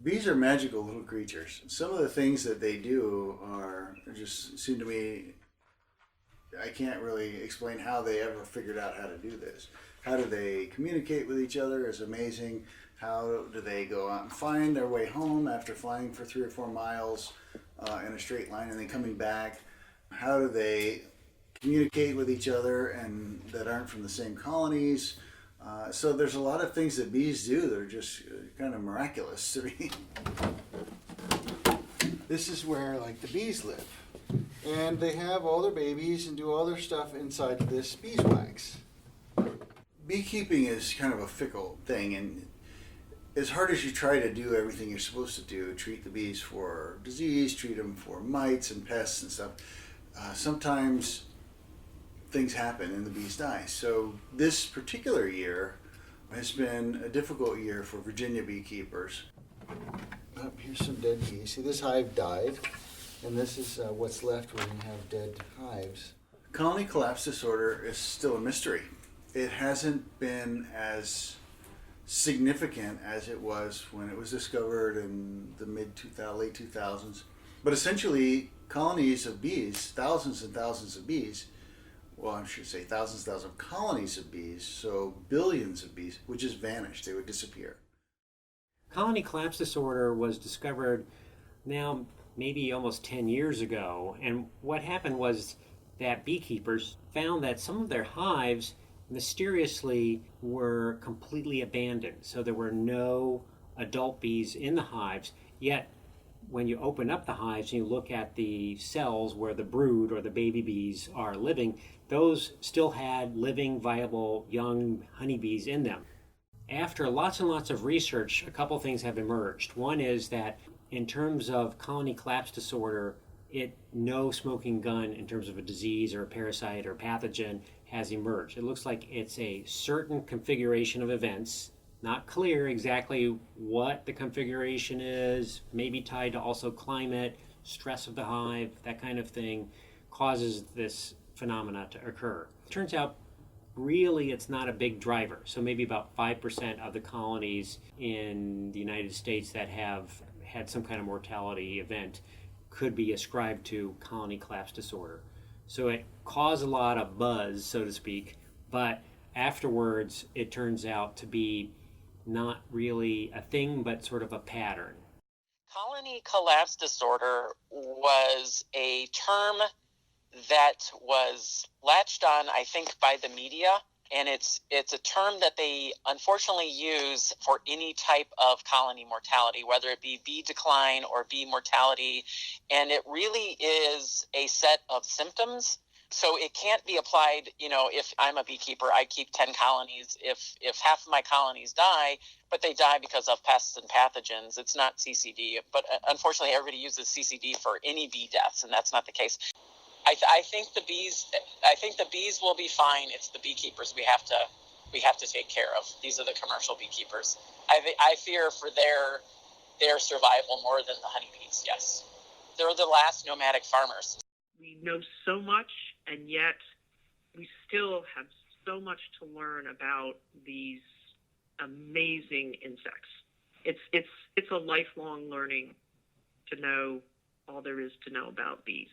Bees are magical little creatures. Some of the things that they do are just seem to me, I can't really explain how they ever figured out how to do this. How do they communicate with each other is amazing. How do they go out and find their way home after flying for 3 or 4 miles in a straight line and then coming back? How do they communicate with each other and that aren't from the same colonies? So there's a lot of things that bees do that are just kind of miraculous to me. This is where like the bees live, and they have all their babies and do all their stuff inside this beeswax. Beekeeping is kind of a fickle thing, and as hard as you try to do everything you're supposed to do, treat the bees for disease, treat them for mites and pests and stuff, sometimes things happen and the bees die. So this particular year has been a difficult year for Virginia beekeepers. Here's some dead bees. See, this hive died, and this is what's left when you have dead hives. Colony collapse disorder is still a mystery. It hasn't been as significant as it was when it was discovered in the late 2000s. But essentially, colonies of bees, thousands and thousands of bees, well, I should say thousands of colonies of bees, so billions of bees, would just vanish. They would disappear. Colony collapse disorder was discovered now maybe almost 10 years ago. And what happened was that beekeepers found that some of their hives mysteriously were completely abandoned. So there were no adult bees in the hives, yet when you open up the hives and you look at the cells where the brood or the baby bees are living, those still had living, viable, young honeybees in them. After lots and lots of research, a couple things have emerged. One is that in terms of colony collapse disorder, no smoking gun in terms of a disease or a parasite or pathogen has emerged. It looks like it's a certain configuration of events, not clear exactly what the configuration is, maybe tied to also climate, stress of the hive, that kind of thing, causes this phenomena to occur. It turns out really it's not a big driver. So maybe about 5% of the colonies in the United States that have had some kind of mortality event could be ascribed to colony collapse disorder. So it caused a lot of buzz, so to speak, but afterwards it turns out to be not really a thing, but sort of a pattern. Colony collapse disorder was a term that was latched on, I think, by the media, and it's a term that they unfortunately use for any type of colony mortality, whether it be bee decline or bee mortality, and it really is a set of symptoms. So it can't be applied, if I'm a beekeeper, I keep 10 colonies. If half of my colonies die, but they die because of pests and pathogens, it's not CCD. But unfortunately, everybody uses CCD for any bee deaths, and that's not the case. I think the bees will be fine. It's the beekeepers we have to take care of. These are the commercial beekeepers. I fear for their survival more than the honeybees. Yes, they're the last nomadic farmers. We know so much, and yet we still have so much to learn about these amazing insects. It's a lifelong learning to know all there is to know about bees.